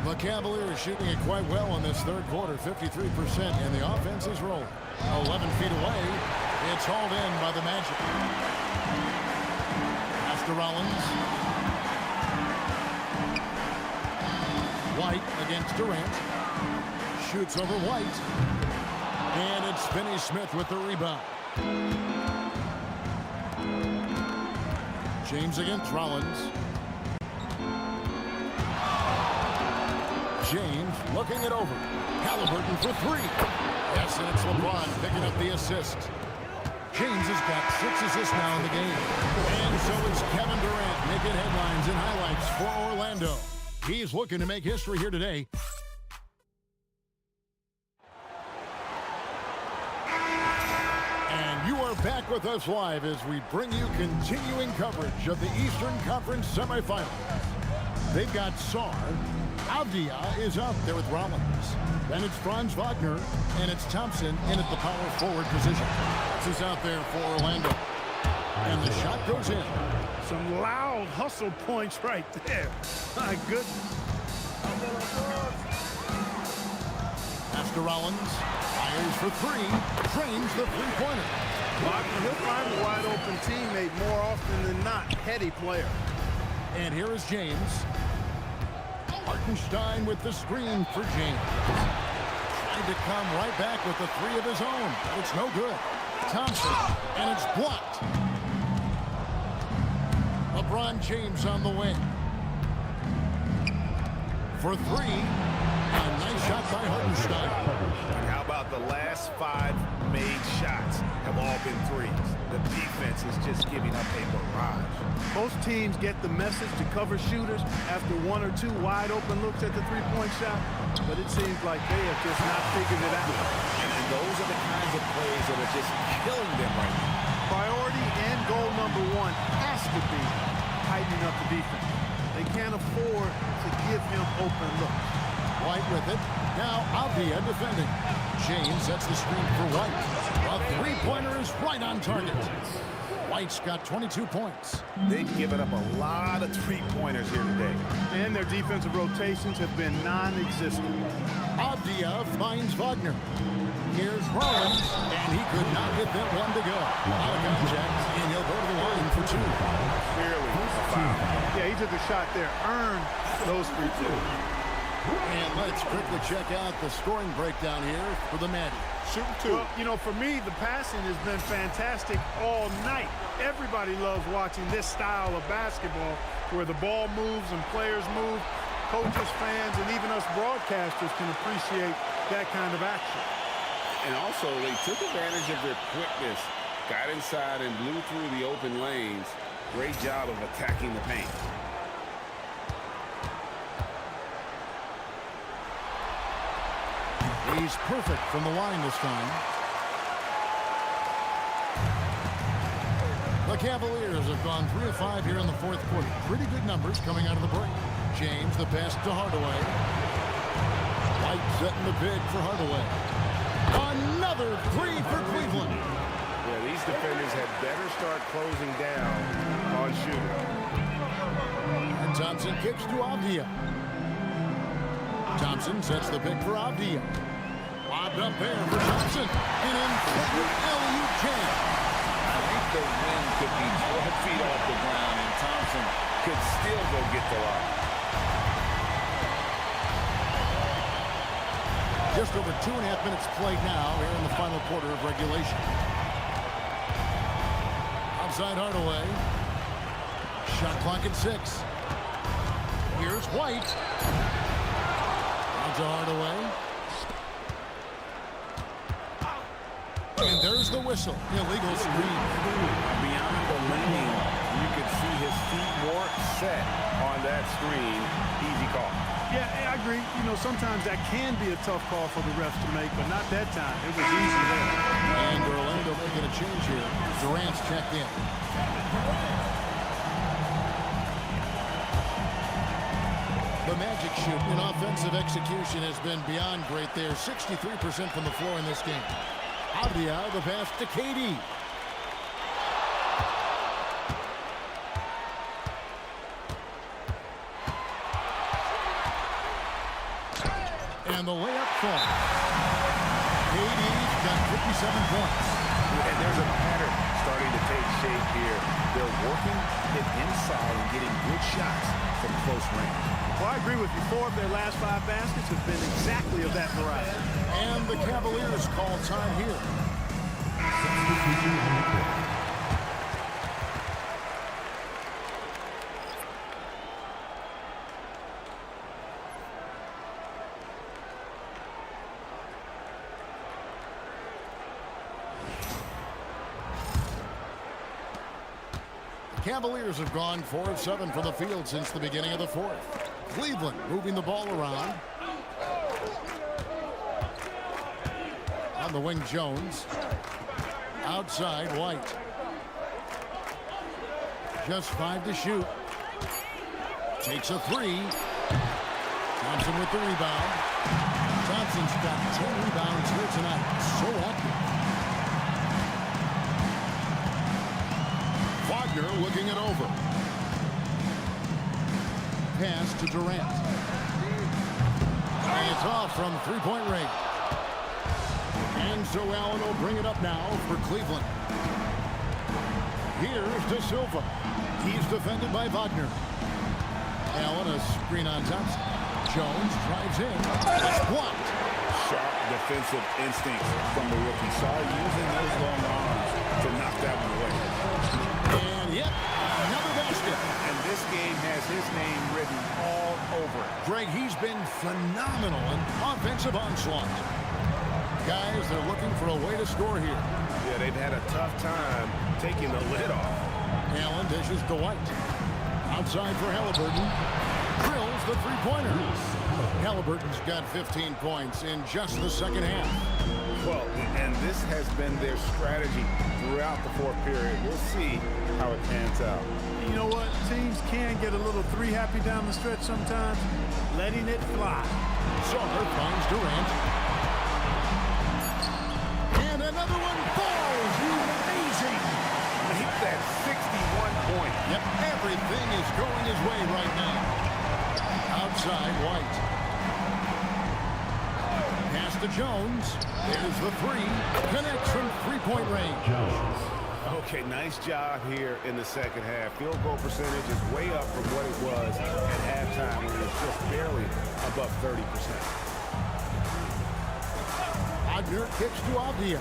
The Cavaliers shooting it quite well in this third quarter, 53%, and the offense is rolling. 11 feet away, it's hauled in by the Magic. Pass to Rollins. White against Durant. Shoots over White. And it's Finney Smith with the rebound. James against Rollins. James looking it over. Halliburton for 3. Yes, and it's LeBron picking up the assist. James has got 6 assists now in the game. And so is Kevin Durant making headlines and highlights for Orlando. He's looking to make history here today. And you are back with us live as we bring you continuing coverage of the Eastern Conference semifinals. They've got Sarr. Avdia is out there with Rollins. Then it's Franz Wagner, and it's Thompson in at the power forward position. This is out there for Orlando. And the shot goes in. Some loud hustle points right there. My goodness. Pass to Rollins. Fires for 3. Trains the three-pointer. Wagner, he'll find a wide-open teammate more often than not. Heady player. And here is James. Hartenstein with the screen for James. Trying to come right back with the 3 of his own. But it's no good. Thompson, and it's blocked. LeBron James on the wing. For 3. And nice shot by Hartenstein. And how about the last 5 made shots have all been threes? The defense is just giving up a barrage. Most teams get the message to cover shooters after 1 or 2 wide open looks at the three-point shot, but it seems like they have just not figured it out. And those are the kinds of plays that are just killing them right now. Priority and goal number 1 has to be tightening up the defense. They can't afford to give him open looks. White with it. Now Avdia defending. James sets the screen for White. A three-pointer is right on target. White's got 22 points. They've given up a lot of three-pointers here today. And their defensive rotations have been non-existent. Avdia finds Wagner. Here's Rollins, and he could not get that one to go. Out of contact, and he'll go to the line for 2. Clearly a foul. Yeah, he took a shot there. Earned those free throws. And let's quickly check out the scoring breakdown here for the Magic. Shooting 2. Well, you know, for me, the passing has been fantastic all night. Everybody loves watching this style of basketball where the ball moves and players move. coaches, fans, and even us broadcasters can appreciate that kind of action. And also, they took advantage of their quickness, got inside and blew through the open lanes. Great job of attacking the paint. He's perfect from the line this time. The Cavaliers have gone 3 of 5 here in the fourth quarter. Pretty good numbers coming out of the break. James, the pass to Hardaway. White setting the big for Hardaway. Another three for Cleveland. Yeah, these defenders had better start closing down on shooting. And Thompson kicks to Avdia. Thompson sets the pick for Avdia. Lobbed up there for Thompson. An important alley-oop jam. I think the wind could be 12 feet off the ground, and Thompson could still go get the lob. Just over 2.5 minutes played now here in the final quarter of regulation. Outside Hardaway. Shot clock at 6. Here's White. Down to Hardaway. And there's the whistle. Illegal screen. Beyond the lane, you could see his feet more set on that screen. Easy call. Yeah, I agree. You know, sometimes that can be a tough call for the refs to make, but not that time. It was easy there. And Orlando making a change here. Durant's checked in. The Magic shoot in offensive execution has been beyond great there. 63% from the floor in this game. Avdia, the pass to KD. And the layup falls. KD's got 57 points. And there's a pattern starting to take shape here. They're working it inside and getting good shots from close range. Well, I agree with you. 4 of their last 5 baskets have been exactly of that variety. And the Cavaliers call time here. Cavaliers have gone 4 of 7 from the field since the beginning of the fourth. Cleveland moving the ball around. On the wing, Jones. Outside, White. Just 5 to shoot. Takes a 3. Thompson with the rebound. Thompson's got 10 rebounds here tonight. So active. Wagner looking it over. Pass to Durant. And it's off from three-point range. And so Allen will bring it up now for Cleveland. Here's De Silva. He's defended by Wagner. Allen a screen on Thompson. Jones drives in. It's blocked. Sharp defensive instincts from the rookie. Saw using those long arms to knock that one away. And yep, another basket. And this game has his name written all over it. Greg, he's been phenomenal in offensive onslaught. Guys, they're looking for a way to score here. Yeah, they've had a tough time taking the lid off. Allen dishes to White. Outside for Halliburton. Drills the three-pointer. Halliburton's got 15 points in just the second half. Well, and this has been their strategy throughout the fourth period. We'll see how it pans out. You know what? Teams can get a little three-happy down the stretch sometimes. Letting it fly. Sommer finds Durant. And another one falls. Amazing. He hit that 61 point. Yep, everything is going his way right now. Outside, White. Pass to Jones. There's the 3. Connects from three-point range. Okay, nice job here in the second half. Field goal percentage is way up from what it was at halftime when it was just barely above 30%. Wagner kicks to Avdia.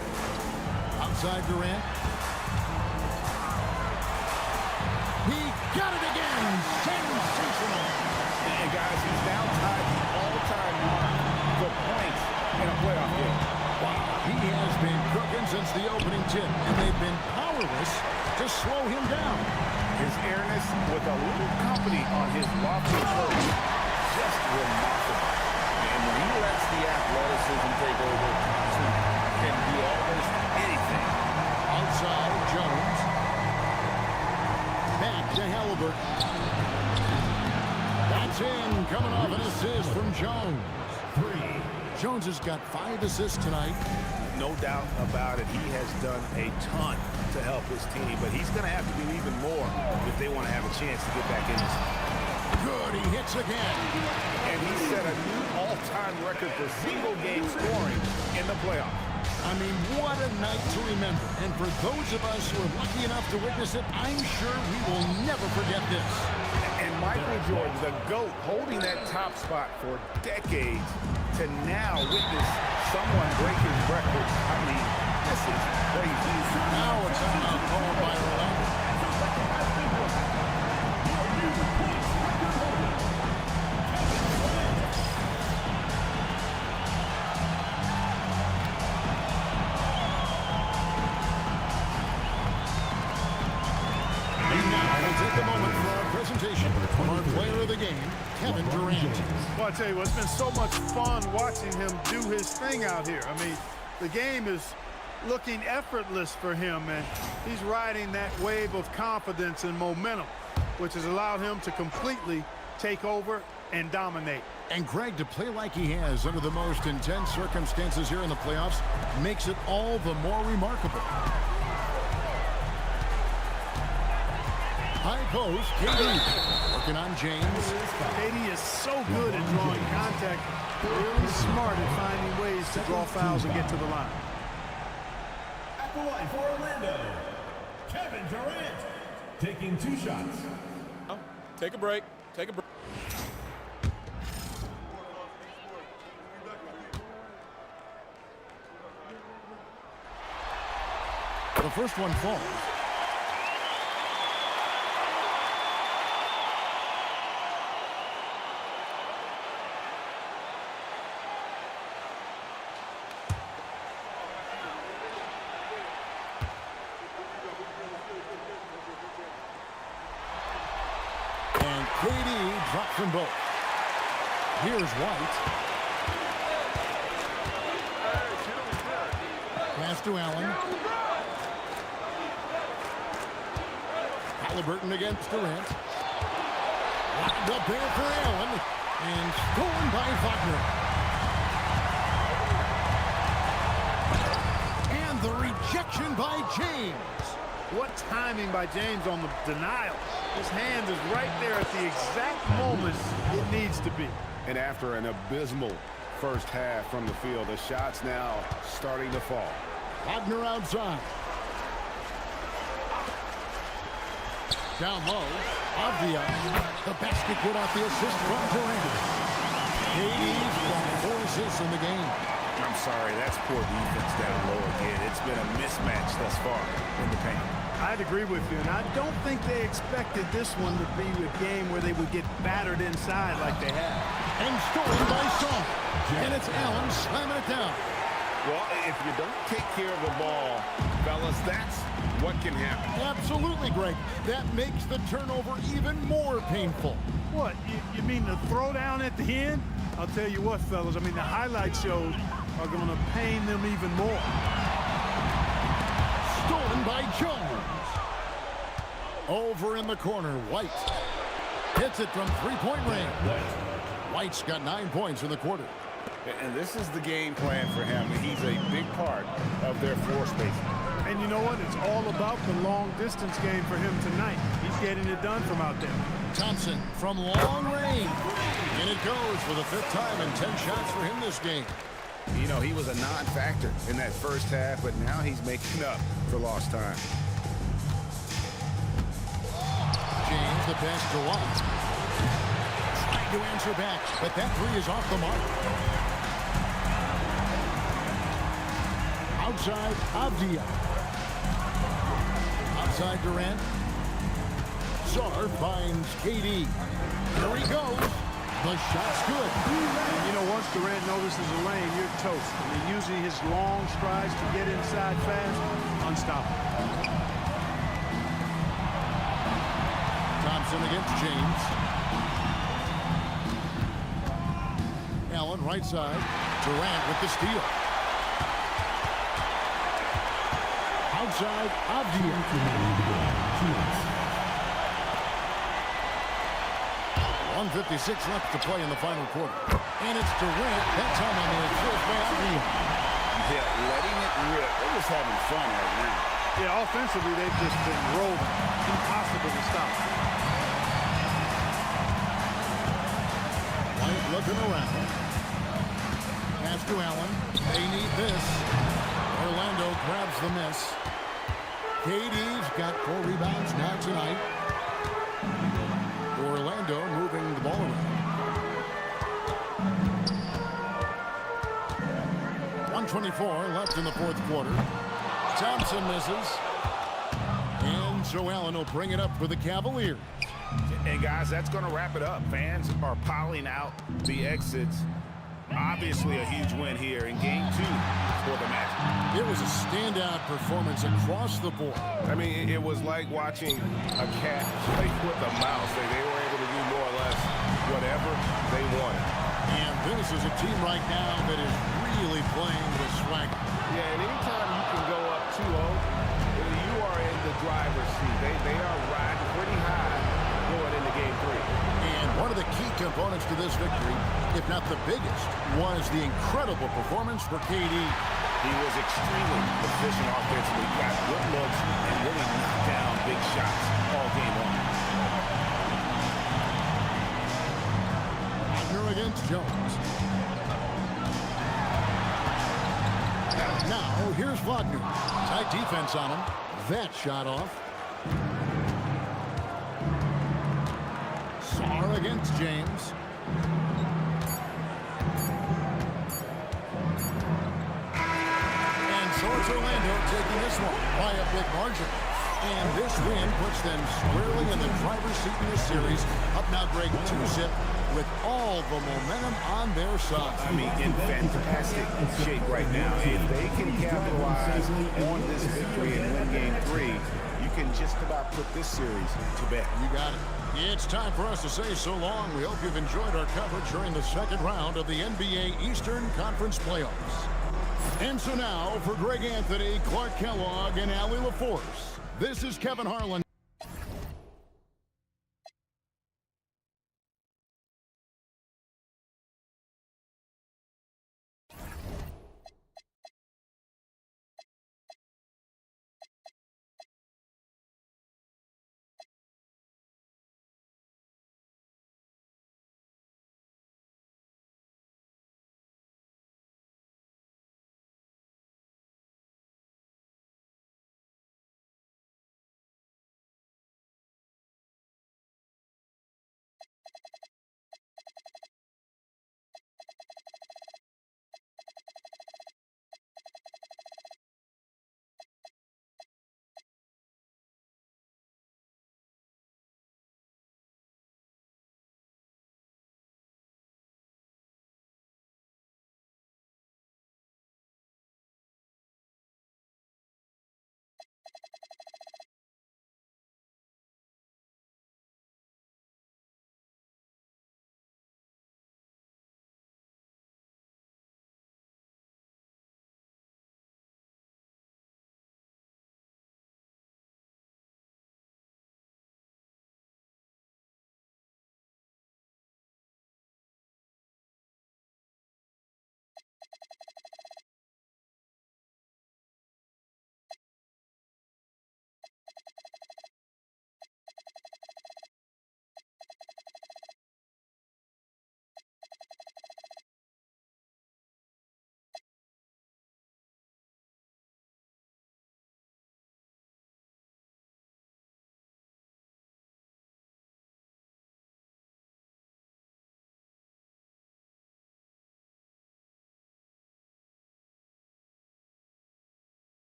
Outside Durant. He got it again. Sensational. And guys, he's now in a playoff game. He has been cooking since the opening tip, and they've been powerless to slow him down. His airness with a little company on his lofty perch, just remarkable. And when he lets the athleticism take over, can do almost anything. Outside, Jones. Back to Halliburton. That's in, coming off an assist from Jones. Jones has got 5 assists tonight. No doubt about it. He has done a ton to help his team, but he's going to have to do even more if they want to have a chance to get back in this. Good, he hits again. And he set a new all-time record for single-game scoring in the playoffs. I mean, what a night to remember. And for those of us who are lucky enough to witness it, I'm sure we will never forget this. And Michael Jordan, the GOAT, holding that top spot for decades, to now witness someone break his record. I mean, this is crazy. Now a timeout called by Orlando. And now we'll take a moment for our presentation from our player of the game, Kevin Durant. Well, I tell you what, it's been so much fun watching him do his thing out here. I mean, the game is looking effortless for him, and he's riding that wave of confidence and momentum, which has allowed him to completely take over and dominate. And Greg, to play like he has under the most intense circumstances here in the playoffs makes it all the more remarkable. High post, KD working on James. KD is so good at drawing contact, really smart at finding ways to draw fouls and get to the line. At the line for Orlando, Kevin Durant, taking 2 shots. Take a break. Take a break. The first one falls. And KD dropped from both. Here's White. Pass to Allen. Halliburton against Durant. Locked up there for Allen. And stolen by Wagner. And the rejection by James. What timing by James on the denial. His hand is right there at the exact moment it needs to be. And after an abysmal first half from the field, the shots now starting to fall. Wagner outside. Down low. Avdia. The basket good off the assist from Durant. KD's got 4 assists in the game. I'm sorry, that's poor defense down low again. It's been a mismatch thus far in the paint. I'd agree with you, and I don't think they expected this one to be a game where they would get battered inside like they have. And stolen by Shaw. And it's Allen slamming it down. Well, if you don't take care of the ball, fellas, that's what can happen. Absolutely, Greg. That makes the turnover even more painful. What, you mean the throwdown at the end? I'll tell you what, fellas, I mean, the highlight shows are going to pain them even more. Stolen by Jones. Over in the corner, White. Hits it from three-point range. White's got 9 points in the quarter. And this is the game plan for him. He's a big part of their floor spacing. And you know what? It's all about the long-distance game for him tonight. He's getting it done from out there. Thompson from long range. And it goes for the 5th time in 10 shots for him this game. You know, he was a non-factor in that first half, but now he's making up for lost time. James, the pass to White. Trying to answer back, but that 3 is off the mark. Outside, Avdia. Outside Durant. Sarr finds KD. Here he goes. The shot's good. And you know, once Durant notices a lane, you're toast. I mean, using his long strides to get inside fast, unstoppable. Thompson against James. Allen right side. Durant with the steal. Outside, Avdia. 1:56 left to play in the final quarter. And it's Durant. That time on the first by Avdia. Yeah, letting it rip. They're just having fun right now. Yeah, offensively, they've just been rolling. Impossible to stop. White looking around. Pass to Allen. They need this. Orlando grabs the miss. KD's got 4 rebounds now tonight. Orlando moving the ball around. 1:24 left in the fourth quarter. Thompson misses. And so Allen will bring it up for the Cavaliers. And guys, that's going to wrap it up. Fans are piling out the exits. Obviously a huge win here in Game 2 for the Magic. It was a standout performance across the board. I mean, it was like watching a cat play with a mouse. They were able to do more or less whatever they wanted. And this is a team right now that is really playing with swagger. Yeah, and anytime you can go up 2-0, you are in the driver's seat. They are riding pretty high going into Game 3. And one of the key components to this victory, if not the biggest, was the incredible performance for KD. He was extremely efficient offensively, got good looks, and really knocked down big shots all game long. Wagner against Jones. Now, here's Wagner. Tight defense on him. That shot off. Sarr against James. And so it's Orlando taking this one by a big margin. And this win puts them squarely in the driver's seat in this series. Up now, Greg, 2-zip with all the momentum on their side. I mean, in fantastic shape right now. If they can capitalize on this victory and win Game 3, you can just about put this series to bed. You got it. It's time for us to say so long. We hope you've enjoyed our coverage during the second round of the NBA Eastern Conference Playoffs. And so now, for Greg Anthony, Clark Kellogg, and Allie LaForce, this is Kevin Harlan.